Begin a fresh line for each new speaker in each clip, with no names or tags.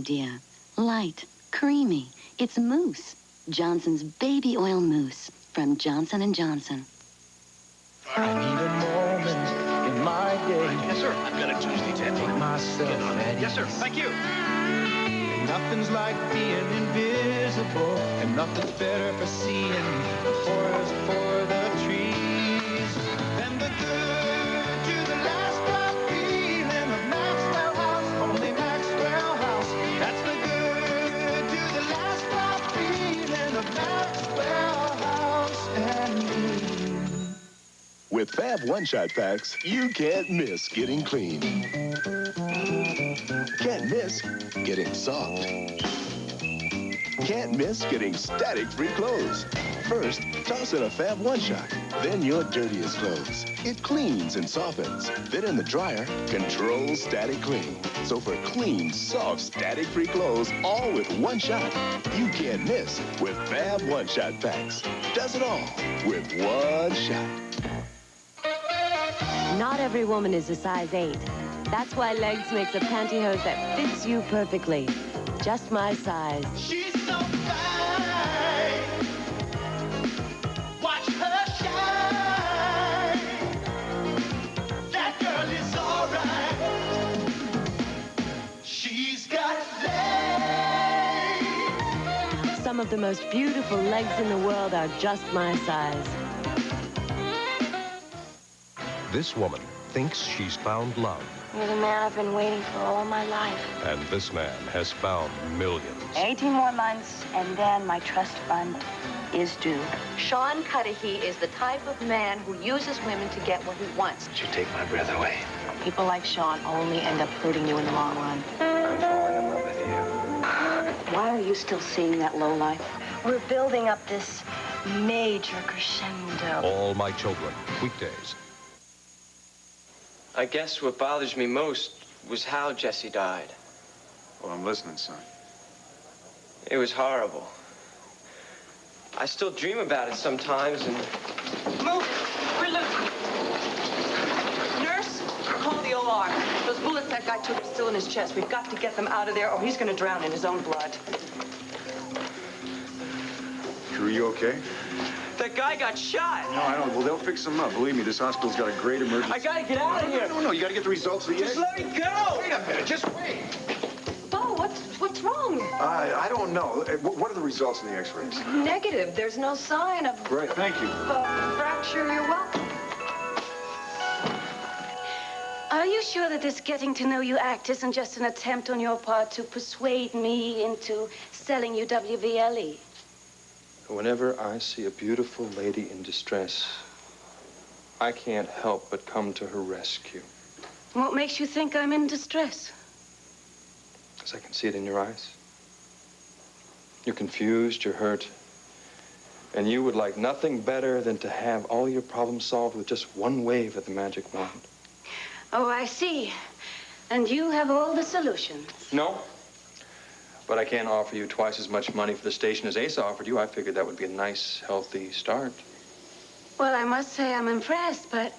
idea. Light, creamy. It's mousse. Johnson's baby oil mousse from Johnson & Johnson.
I need a moment in my day.
Yes, sir. I've got a Tuesday tattoo.
Get myself ready.
Yes, sir. Thank you.
And nothing's like being invisible, and nothing's better for seeing the forest for the trees. Than the good to the last drop feeling of Maxwell House, only Maxwell House. That's the good to the last drop feeling of Maxwell House and me.
With Fab One-Shot Packs, you can't miss getting clean. Can't miss getting soft. Can't miss getting static-free clothes. First, toss in a Fab One-Shot, then your dirtiest clothes. It cleans and softens. Then in the dryer, controls static clean. So for clean, soft, static-free clothes, all with one shot, you can't miss with Fab One-Shot Packs. Does it all with one shot.
Not every woman is a size 8. That's why Legs makes a pantyhose that fits you perfectly. Just my size.
She's so fine. Watch her shine. That girl is alright. She's got legs.
Some of the most beautiful legs in the world are just my size.
This woman thinks she's found love.
You're the man I've been waiting for all my life.
And this man has found millions.
18 more months, and then my trust fund is due.
Sean Cudahy is the type of man who uses women to get what he wants.
You take my breath away.
People like Sean only end up hurting you in the long run.
I'm falling in love with you.
Why are you still seeing that lowlife? We're building up this major crescendo.
All My Children, weekdays.
I guess what bothers me most was how Jesse died.
Well, I'm listening, son.
It was horrible. I still dream about it sometimes, and...
Move! We're losing. Nurse, call the OR. Those bullets that guy took are still in his chest. We've got to get them out of there, or he's going to drown in his own blood.
Drew, you okay?
That guy got shot.
No, I don't. Well, they'll fix him up. Believe me, this hospital's got a great emergency.
I gotta get out of here.
No, you gotta get the results of the
Just let me go.
Wait a minute, just wait.
Bo, what's wrong?
I don't know. What are the results of the x-rays?
Negative. There's no sign of
Great, thank you.
fracture. You're welcome.
Are you sure that this getting to know you act isn't just an attempt on your part to persuade me into selling you WVLE?
Whenever I see a beautiful lady in distress, I can't help but come to her rescue.
What makes you think I'm in distress?
Because I can see it in your eyes. You're confused, you're hurt, and you would like nothing better than to have all your problems solved with just one wave of the magic wand.
Oh, I see. And you have all the solutions.
No. But I can't offer you twice as much money for the station as Asa offered you. I figured that would be a nice, healthy start.
Well, I must say I'm impressed, but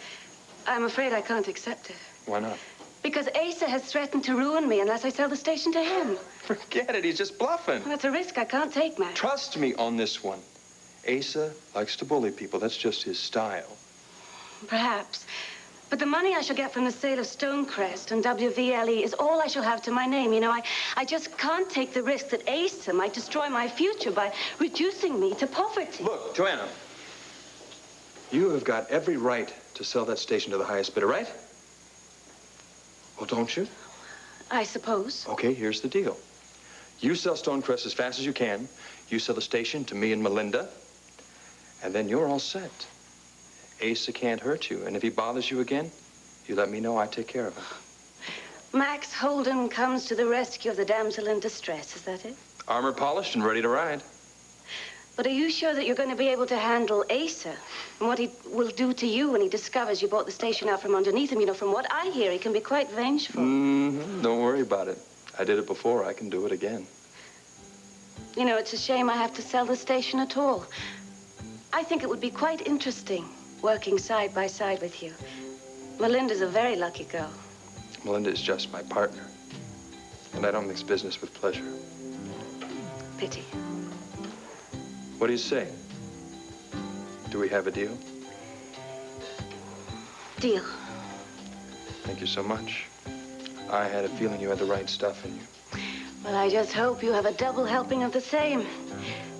I'm afraid I can't accept it.
Why not?
Because Asa has threatened to ruin me unless I sell the station to him.
Forget it. He's just bluffing.
Well, that's a risk I can't take, Max.
Trust me on this one. Asa likes to bully people. That's just his style.
Perhaps. But the money I shall get from the sale of Stonecrest and WVLE is all I shall have to my name. You know, I just can't take the risk that Asa might destroy my future by reducing me to poverty.
Look, Joanna, you have got every right to sell that station to the highest bidder, right? Well, don't you?
I suppose.
Okay, here's the deal. You sell Stonecrest as fast as you can. You sell the station to me and Melinda. And then you're all set. Asa can't hurt you, and if he bothers you again, you let me know. I take care of him.
Max Holden comes to the rescue of the damsel in distress, is that it?
Armor polished and ready to ride.
But are you sure that you're going to be able to handle Asa and what he will do to you when he discovers you bought the station out from underneath him? You know, from what I hear, he can be quite vengeful.
Mm-hmm. Don't worry about it. I did it before. I can do it again.
You know, it's a shame I have to sell the station at all. I think it would be quite interesting working side by side with you. Melinda's a very lucky girl.
Melinda is just my partner. And I don't mix business with pleasure.
Pity.
What do you say? Do we have a deal?
Deal.
Thank you so much. I had a feeling you had the right stuff in you.
Well, I just hope you have a double helping of the same.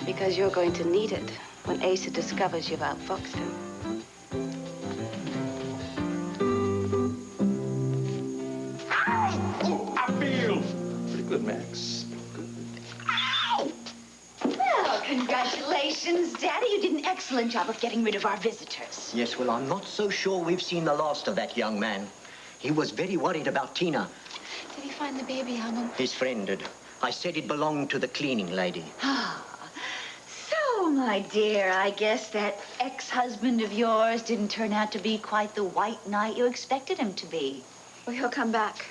Because you're going to need it when Asa discovers you've outfoxed him.
Oh, I feel pretty good, Max.
Well, congratulations, Daddy. You did an excellent job of getting rid of our visitors.
Yes, well, I'm not so sure we've seen the last of that young man. He was very worried about Tina.
Did he find the baby, Hammond?
His friend did. I said it belonged to the cleaning lady.
Ah. So, my dear, I guess that ex-husband of yours didn't turn out to be quite the white knight you expected him to be.
Well, he'll come back.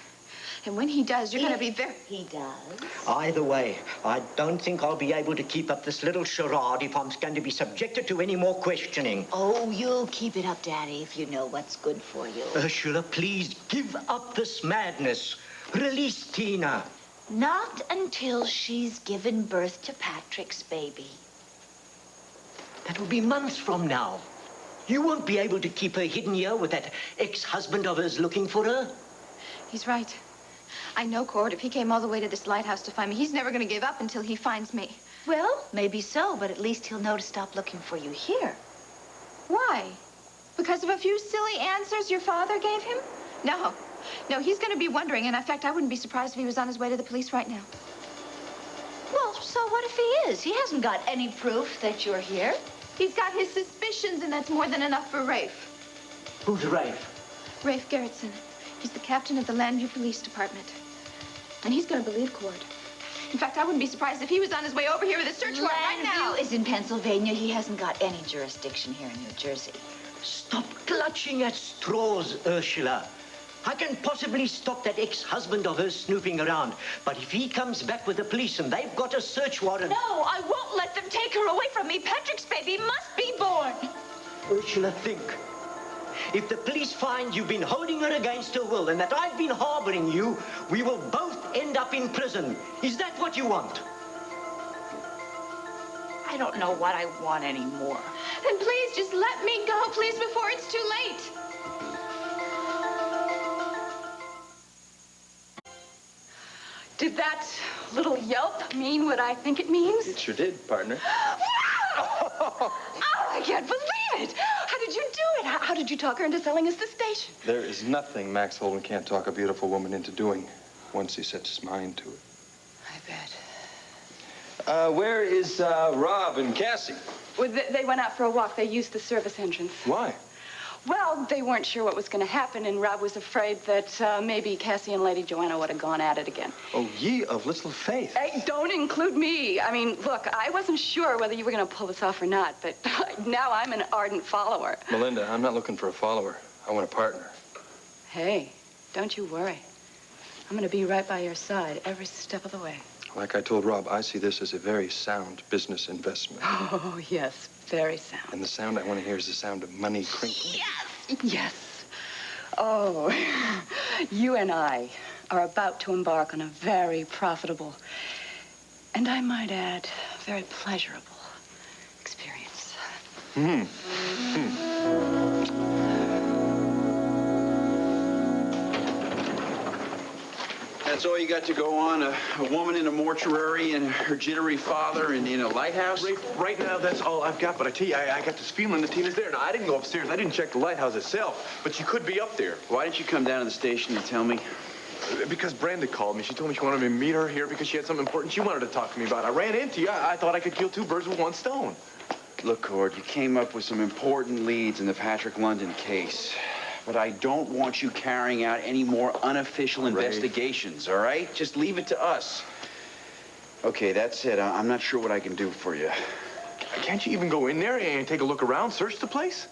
And when he does, you're going to be very...
He does?
Either way, I don't think I'll be able to keep up this little charade if I'm going to be subjected to any more questioning.
Oh, you'll keep it up, Daddy, if you know what's good for you.
Ursula, please give up this madness. Release Tina.
Not until she's given birth to Patrick's baby.
That will be months from now. You won't be able to keep her hidden here with that ex-husband of hers looking for her.
He's right. I know, Cord. If he came all the way to this lighthouse to find me, he's never going to give up until he finds me.
Well, maybe so, but at least he'll know to stop looking for you here.
Why? Because of a few silly answers your father gave him? No. No, he's going to be wondering, and in fact, I wouldn't be surprised if he was on his way to the police right now.
Well, so what if he is? He hasn't got any proof that you're here.
He's got his suspicions, and that's more than enough for Rafe.
Who's Rafe?
Rafe Gerritsen. He's the captain of the Landview Police Department. And he's going to believe Cord. In fact, I wouldn't be surprised if he was on his way over here with a search warrant right now.
Landview is in Pennsylvania. He hasn't got any jurisdiction here in New Jersey.
Stop clutching at straws, Ursula. I can possibly stop that ex-husband of hers snooping around. But if he comes back with the police and they've got a search warrant...
No, I won't let them take her away from me. Patrick's baby must be born.
Ursula, think. If the police find you've been holding her against her will and that I've been harboring you, we will both end up in prison. Is that what you want?
I don't know what I want anymore.
Then please, just let me go, please, before it's too late. Did that little yelp mean what I think it means?
It sure did, partner.
Oh, I can't believe it. How did you do it? How did you talk her into selling us the station?
There is nothing Max Holden can't talk a beautiful woman into doing once he sets his mind to it.
I bet.
Where is Rob and Cassie?
Well, they went out for a walk. They used the service entrance.
Why?
Well, they weren't sure what was going to happen, and Rob was afraid that maybe Cassie and Lady Joanna would have gone at it again.
Oh, ye of little faith.
Hey, don't include me. I mean, look, I wasn't sure whether you were going to pull this off or not, but now I'm an ardent follower.
Melinda, I'm not looking for a follower. I want a partner.
Hey, don't you worry. I'm going to be right by your side every step of the way.
Like I told Rob, I see this as a very sound business investment.
Oh, yes, very sound.
And the sound I want to hear is the sound of money crinkling.
Yes! Yes. Oh, you and I are about to embark on a very profitable, and I might add, very pleasurable experience.
That's all you got to go on? A woman in a mortuary and her jittery father in a lighthouse?
Right now, that's all I've got. But I tell you, I got this feeling that Tina's there. Now, I didn't go upstairs. I didn't check the lighthouse itself. But she could be up there.
Why didn't you come down to the station and tell me?
Because Brenda called me. She told me she wanted me to meet her here because she had something important she wanted to talk to me about. I ran into you. I thought I could kill two birds with one stone.
Look, Cord, you came up with some important leads in the Patrick London case. But I don't want you carrying out any more unofficial investigations, all right? Just leave it to us. Okay, that's it. I'm not sure what I can do for you.
Can't you even go in there and take a look around, search the place?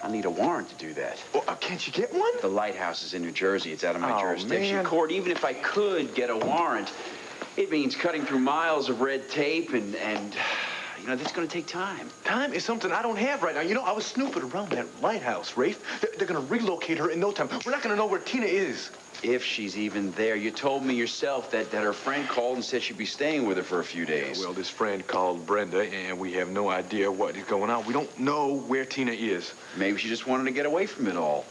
I'll need a warrant to do that.
Well, can't you get one?
The lighthouse is in New Jersey. It's out of my jurisdiction.
Man.
Cord, even if I could get a warrant, it means cutting through miles of red tape and You know, that's going to take time.
Time is something I don't have right now. You know, I was snooping around that lighthouse, Rafe. They're going to relocate her in no time. We're not going to know where Tina is.
If she's even there. You told me yourself that her friend called and said she'd be staying with her for a few days.
Well, this friend called Brenda, and we have no idea what is going on. We don't know where Tina is.
Maybe she just wanted to get away from it all.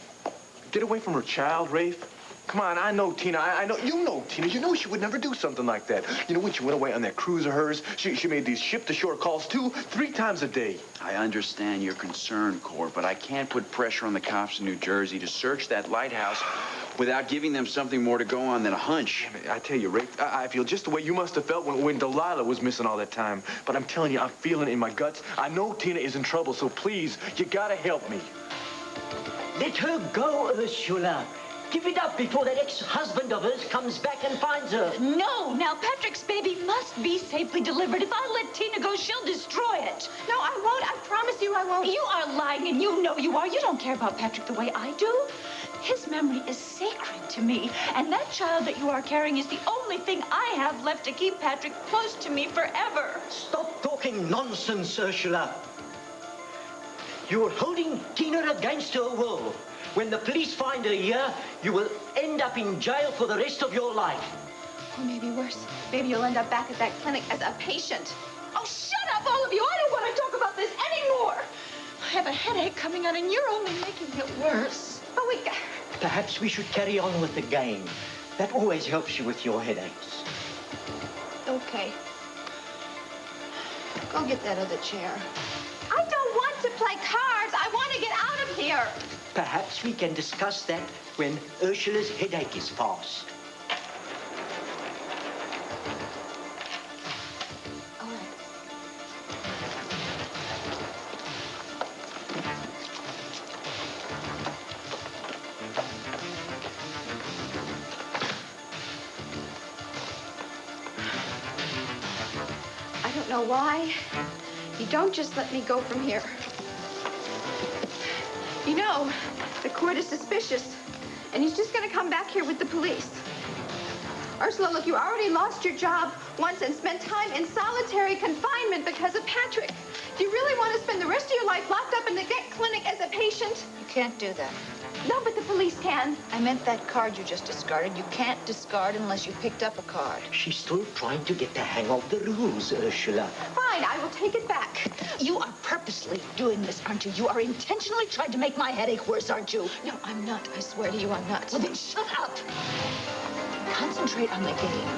Get away from her child, Rafe? Come on, I know Tina. I know, you know Tina. You know she would never do something like that. You know, when she went away on that cruise of hers, she made these ship-to-shore calls 2-3 times a day.
I understand your concern, Cord, but I can't put pressure on the cops in New Jersey to search that lighthouse without giving them something more to go on than a hunch.
I tell you, Rafe, I feel just the way you must have felt when Delilah was missing all that time. But I'm telling you, I'm feeling it in my guts. I know Tina is in trouble, so please, you gotta help me.
Let her go, Ursula. Give it up before that ex-husband of hers comes back and finds her.
No, now Patrick's baby must be safely delivered. If I let Tina go, she'll destroy it. No, I won't. I promise you I won't. You are lying, and you know you are. You don't care about Patrick the way I do. His memory is sacred to me, and that child that you are carrying is the only thing I have left to keep Patrick close to me forever.
Stop talking nonsense, Ursula. You're holding Tina against her will. When the police find her here, you will end up in jail for the rest of your life.
Or maybe worse. Maybe you'll end up back at that clinic as a patient. Oh, shut up, all of you. I don't want to talk about this anymore. I have a headache coming on, and you're only making it worse. But we...
Perhaps we should carry on with the game. That always helps you with your headaches.
Okay. Go get that other chair. I don't want to play cards. I want to get out of here.
Perhaps we can discuss that when Ursula's headache is past.
All right. I don't know why you don't just let me go from here. You know, the court is suspicious, and he's just going to come back here with the police. Ursula, look, you already lost your job once and spent time in solitary confinement because of Patrick. Do you really want to spend the rest of your life locked up in the clinic as a patient?
You can't do that.
No, but the police can.
I meant that card you just discarded. You can't discard unless you picked up a card.
She's still trying to get the hang of the rules, Ursula.
Fine, I will take it back.
You are purposely doing this, aren't you? You are intentionally trying to make my headache worse, aren't you?
No, I'm not. I swear to you, I'm not.
Well, then shut up. Concentrate on the game.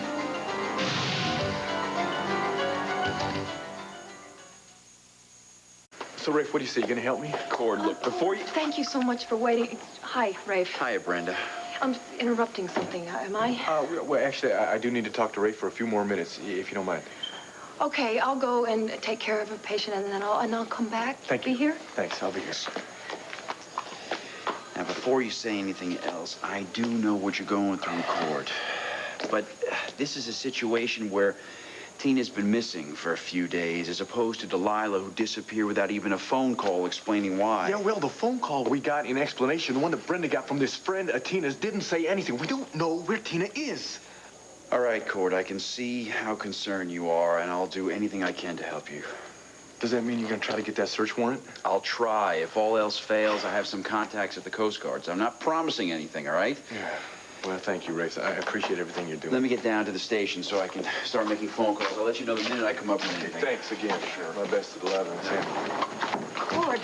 So, Rafe, what do you say? You gonna help me?
Cord, look, before you...
Thank you so much for waiting. Hi, Rafe.
Hiya, Brenda.
I'm interrupting something, am I?
Well, actually, I do need to talk to Rafe for a few more minutes, if you don't mind.
Okay, I'll go and take care of a patient, and then I'll come back.
Thank you.
Be here?
Thanks, I'll be here.
Now, before you say anything else, I do know what you're going through, Cord. But this is a situation where Tina's been missing for a few days, as opposed to Delilah, who disappeared without even a phone call explaining why.
Yeah, well, the phone call we got in explanation, the one that Brenda got from this friend of Tina's, didn't say anything. We don't know where Tina is.
All right, Cord, I can see how concerned you are, and I'll do anything I can to help you.
Does that mean you're gonna try to get that search warrant?
I'll try. If all else fails, I have some contacts at the Coast Guard, so I'm not promising anything, all right?
Yeah. Well, thank you, Rafe. I appreciate everything you're doing.
Let me get down to the station so I can start making phone calls. I'll let you know the minute I come up with anything.
Thanks again. Sure. My best to Delilah and Sam.
Cord,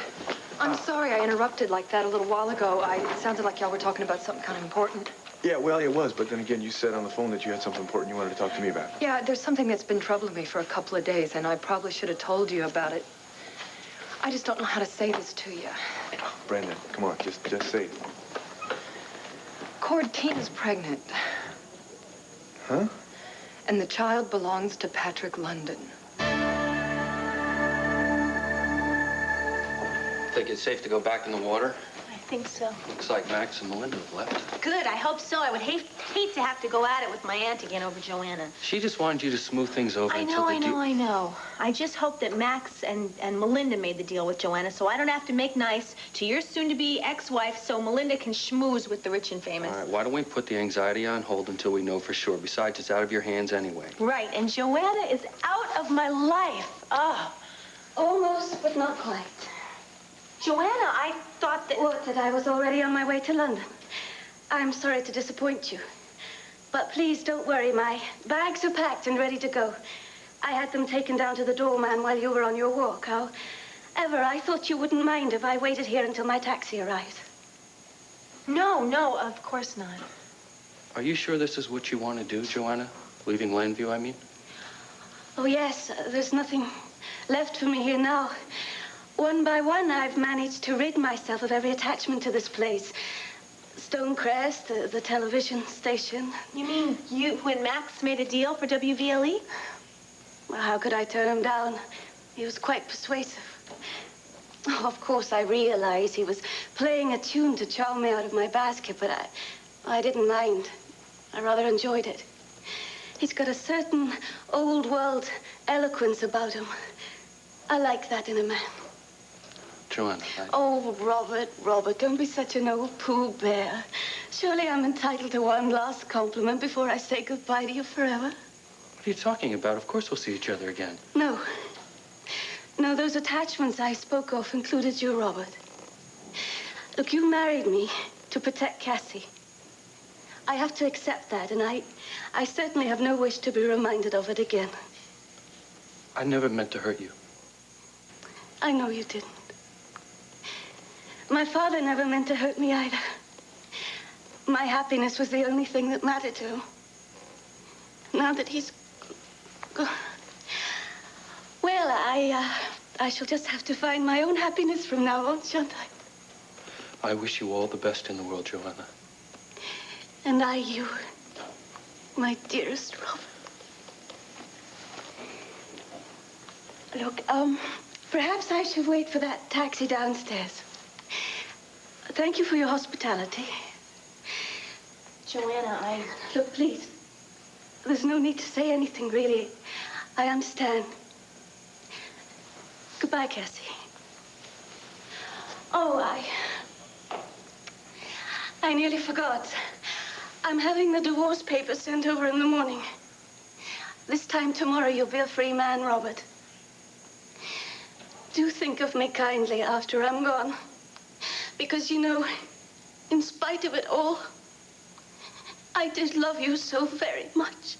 I'm sorry I interrupted like that a little while ago. It sounded like y'all were talking about something kind of important.
Yeah, well, it was, but then again, you said on the phone that you had something important you wanted to talk to me about.
Yeah, there's something that's been troubling me for a couple of days, and I probably should have told you about it. I just don't know how to say this to you.
Brenda, come on, just say it.
Cord, Tina's pregnant.
Huh?
And the child belongs to Patrick London.
Think it's safe to go back in the water?
I think so.
Looks like Max and Melinda have left.
Good, I hope so. I would hate to have to go at it with my aunt again over Joanna.
She just wanted you to smooth things over until
I know. I just hope that Max and Melinda made the deal with Joanna so I don't have to make nice to your soon-to-be ex-wife so Melinda can schmooze with the rich and famous.
All right, why don't we put the anxiety on hold until we know for sure? Besides, it's out of your hands anyway.
Right, and Joanna is out of my life. Oh.
Almost, but not quite.
Joanna, I thought that...
What, that I was already on my way to London? I'm sorry to disappoint you. But please don't worry, my bags are packed and ready to go. I had them taken down to the doorman while you were on your walk. However, I thought you wouldn't mind if I waited here until my taxi arrives.
No, of course not.
Are you sure this is what you want to do, Joanna? Leaving Landview, I mean?
Oh, yes, there's nothing left for me here now. One by one, I've managed to rid myself of every attachment to this place. Stonecrest, the television station.
You mean you and Max made a deal for WVLE?
Well, how could I turn him down? He was quite persuasive. Oh, of course, I realized he was playing a tune to charm me out of my basket, but I didn't mind. I rather enjoyed it. He's got a certain old-world eloquence about him. I like that in a man.
Joanna,
Oh, Robert, don't be such an old Pooh Bear. Surely I'm entitled to one last compliment before I say goodbye to you forever.
What are you talking about? Of course we'll see each other again.
No. No, those attachments I spoke of included you, Robert. Look, you married me to protect Cassie. I have to accept that, and I certainly have no wish to be reminded of it again.
I never meant to hurt you.
I know you didn't. My father never meant to hurt me either. My happiness was the only thing that mattered to him. Now that he's gone, well, I shall just have to find my own happiness from now on, shan't I?
I wish you all the best in the world, Joanna.
And I you, my dearest Robert. Look, perhaps I should wait for that taxi downstairs. Thank you for your hospitality.
Joanna,
Look, please. There's no need to say anything, really. I understand. Goodbye, Cassie. Oh, I nearly forgot. I'm having the divorce papers sent over in the morning. This time tomorrow, you'll be a free man, Robert. Do think of me kindly after I'm gone. Because, you know, in spite of it all, I did love you so very much.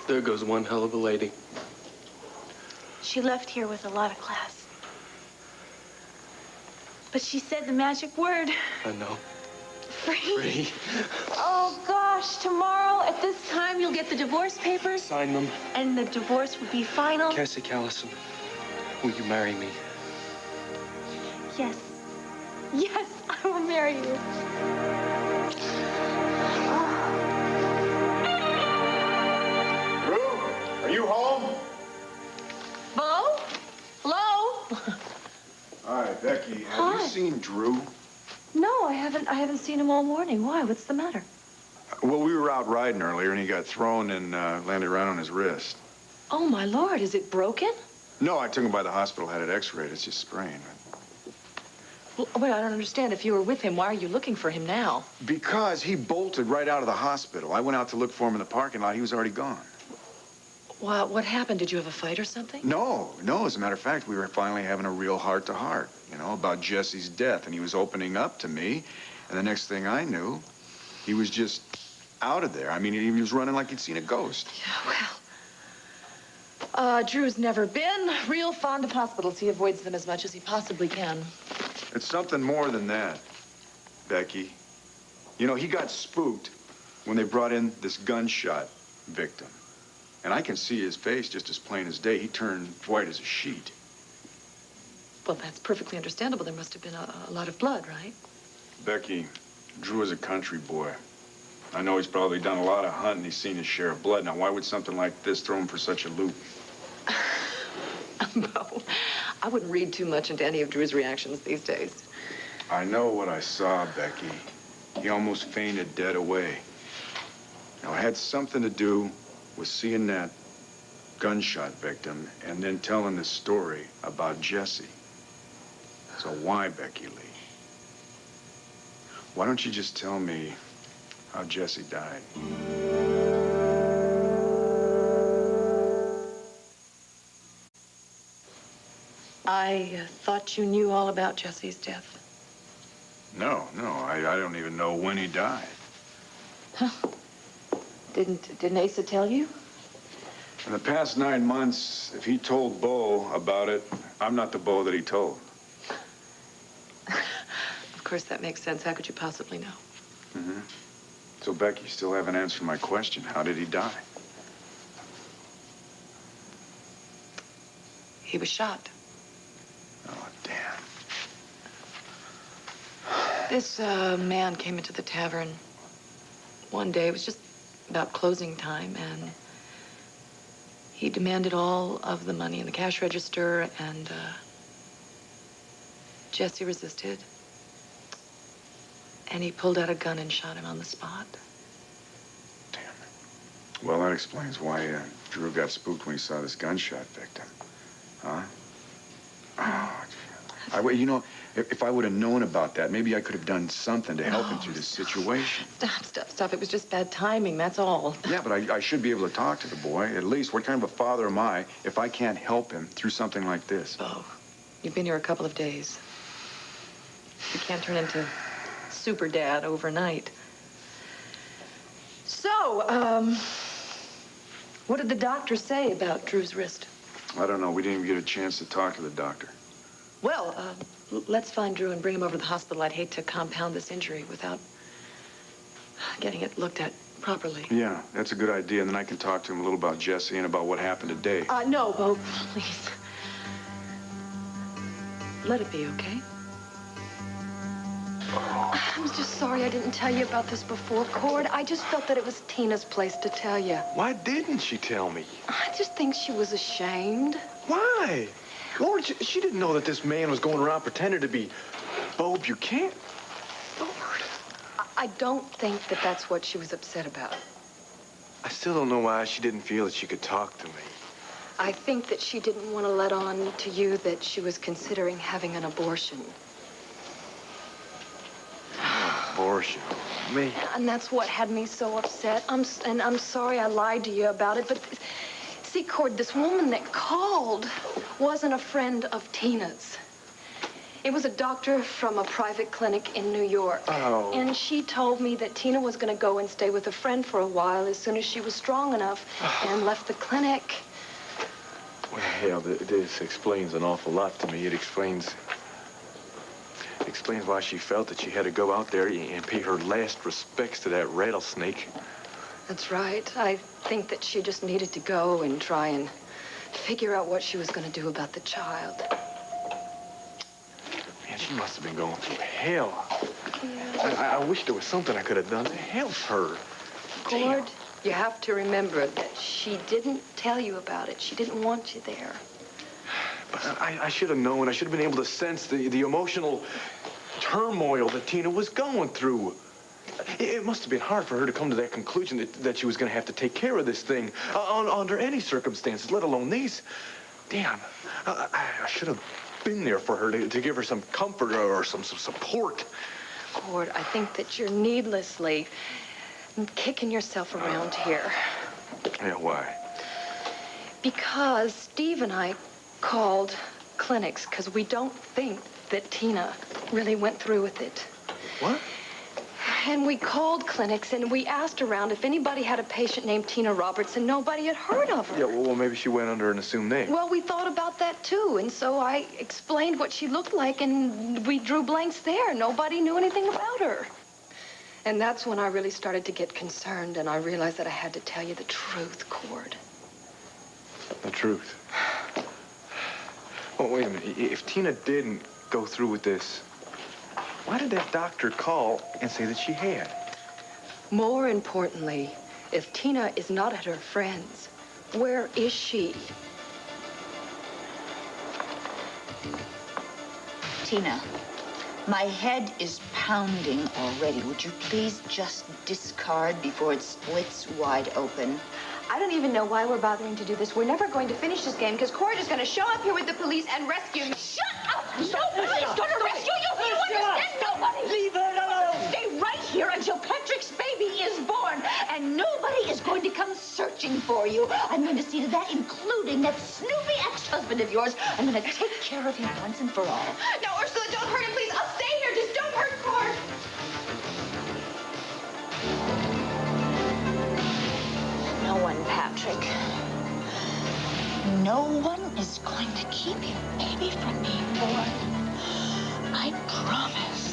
There goes one hell of a lady.
she left here with a lot of class. But she said the magic word.
I know.
Free. Oh, gosh, tomorrow at this time you'll get the divorce papers.
Sign them.
And the divorce will be final.
Cassie Callison, will you marry me?
Yes. Yes, I will marry you.
Are you home?
Bo? Hello?
Hi, Becky. Have you seen Drew?
No, I haven't seen him all morning. Why? What's the matter?
Well, we were out riding earlier, and he got thrown and landed right on his wrist.
Oh, my Lord, is it broken?
No, I took him by the hospital, had it x-rayed. It's just sprained.
Well, wait, I don't understand. If you were with him, why are you looking for him now?
Because he bolted right out of the hospital. I went out to look for him in the parking lot. He was already gone.
Well, what happened? Did you have a fight or something?
No. As a matter of fact, we were finally having a real heart-to-heart, you know, about Jesse's death. And he was opening up to me. And the next thing I knew, he was just out of there. I mean, he was running like he'd seen a ghost.
Yeah, well, Drew's never been real fond of hospitals. He avoids them as much as he possibly can.
It's something more than that, Becky. You know, he got spooked when they brought in this gunshot victim. And I can see his face just as plain as day. He turned white as a sheet.
Well, that's perfectly understandable. There must have been a lot of blood, right?
Becky, Drew is a country boy. I know he's probably done a lot of hunting. He's seen his share of blood. Now, why would something like this throw him for such a loop?
No, I wouldn't read too much into any of Drew's reactions these days.
I know what I saw, Becky. He almost fainted dead away. Now, it had something to do with seeing that gunshot victim and then telling the story about Jesse. So why, Becky Lee? Why don't you just tell me how Jesse died.
I thought you knew all about Jesse's death.
No, I don't even know when he died.
Huh. Didn't Asa tell you?
In the past 9 months, if he told Bo about it, I'm not the Bo that he told.
Of course, that makes sense. How could you possibly know?
Mm-hmm. So, Becky, you still haven't answered my question. How did he die?
He was shot.
Oh, damn.
This man came into the tavern one day. It was just about closing time, and he demanded all of the money in the cash register, and Jesse resisted. And he pulled out a gun and shot him on the spot.
Well, that explains why Drew got spooked when he saw this gunshot victim. Huh? Oh, you know, if I would have known about that, maybe I could have done something to help him through this situation.
Stop. It was just bad timing, that's all.
Yeah, but I should be able to talk to the boy. At least, what kind of a father am I if I can't help him through something like this?
Oh, you've been here a couple of days. You can't turn into super dad overnight. So, what did the doctor say about Drew's wrist?
I don't know. We didn't even get a chance to talk to the doctor.
Well, let's find Drew and bring him over to the hospital. I'd hate to compound this injury without getting it looked at properly.
Yeah, that's a good idea. And then I can talk to him a little about Jesse and about what happened today.
No, Bo, please. Let it be, okay?
I'm just sorry I didn't tell you about this before, Cord. I just felt that it was Tina's place to tell you.
Why didn't she tell me?
I just think she was ashamed.
Why? Lord, she didn't know that this man was going around pretending to be Bo Buchanan. Lord.
I don't think that that's what she was upset about.
I still don't know why she didn't feel that she could talk to me.
I think that she didn't want to let on to you that she was considering having an abortion.
Abortion? Me?
And that's what had me so upset. I'm sorry I lied to you about it, but see, Cord, this woman that called wasn't a friend of Tina's. It was a doctor from a private clinic in New York.
Oh.
And she told me that Tina was going to go and stay with a friend for a while as soon as she was strong enough and left the clinic.
Well, hell, this explains an awful lot to me. It explains why she felt that she had to go out there and pay her last respects to that rattlesnake.
That's right. I think that she just needed to go and try and figure out what she was going to do about the child.
Man, she must have been going through hell. Yeah. I wish there was something I could have done to help her.
Cord, you have to remember that she didn't tell you about it. She didn't want you there.
But I should have known. I should have been able to sense the emotional turmoil that Tina was going through. It must have been hard for her to come to that conclusion that she was going to have to take care of this thing under any circumstances, let alone these. Damn, I should have been there for her to give her some comfort or some support.
Cord, I think that you're needlessly kicking yourself around here.
Yeah, why?
Because Steve and I called clinics because we don't think that Tina really went through with it.
What?
And we called clinics and we asked around if anybody had a patient named Tina Roberts, and nobody had heard of her.
Yeah, well, maybe she went under an assumed name.
Well, we thought about that too, and so I explained what she looked like, and we drew blanks there. Nobody knew anything about her. And that's when I really started to get concerned, and I realized that I had to tell you the truth, Cord.
The truth? Oh, wait a minute. If Tina didn't go through with this, why did that doctor call and say that she had?
More importantly, if Tina is not at her friend's, where is she?
Tina, my head is pounding already. Would you please just discard before it splits wide open?
I don't even know why we're bothering to do this. We're never going to finish this game because Cord is going to show up here with the police and rescue me.
Shut up! Nobody's going to rescue you! You understand? Nobody!
Leave her alone!
Stay right here until Patrick's baby is
going to come searching for you. I'm going to see to that, including that snoopy ex-husband of yours. I'm going to take care of him once and for all.
No, Ursula, don't hurt him, please. I'll stay here. Just don't hurt Cord.
No one, Patrick. No one is going to keep your baby from being born. I promise.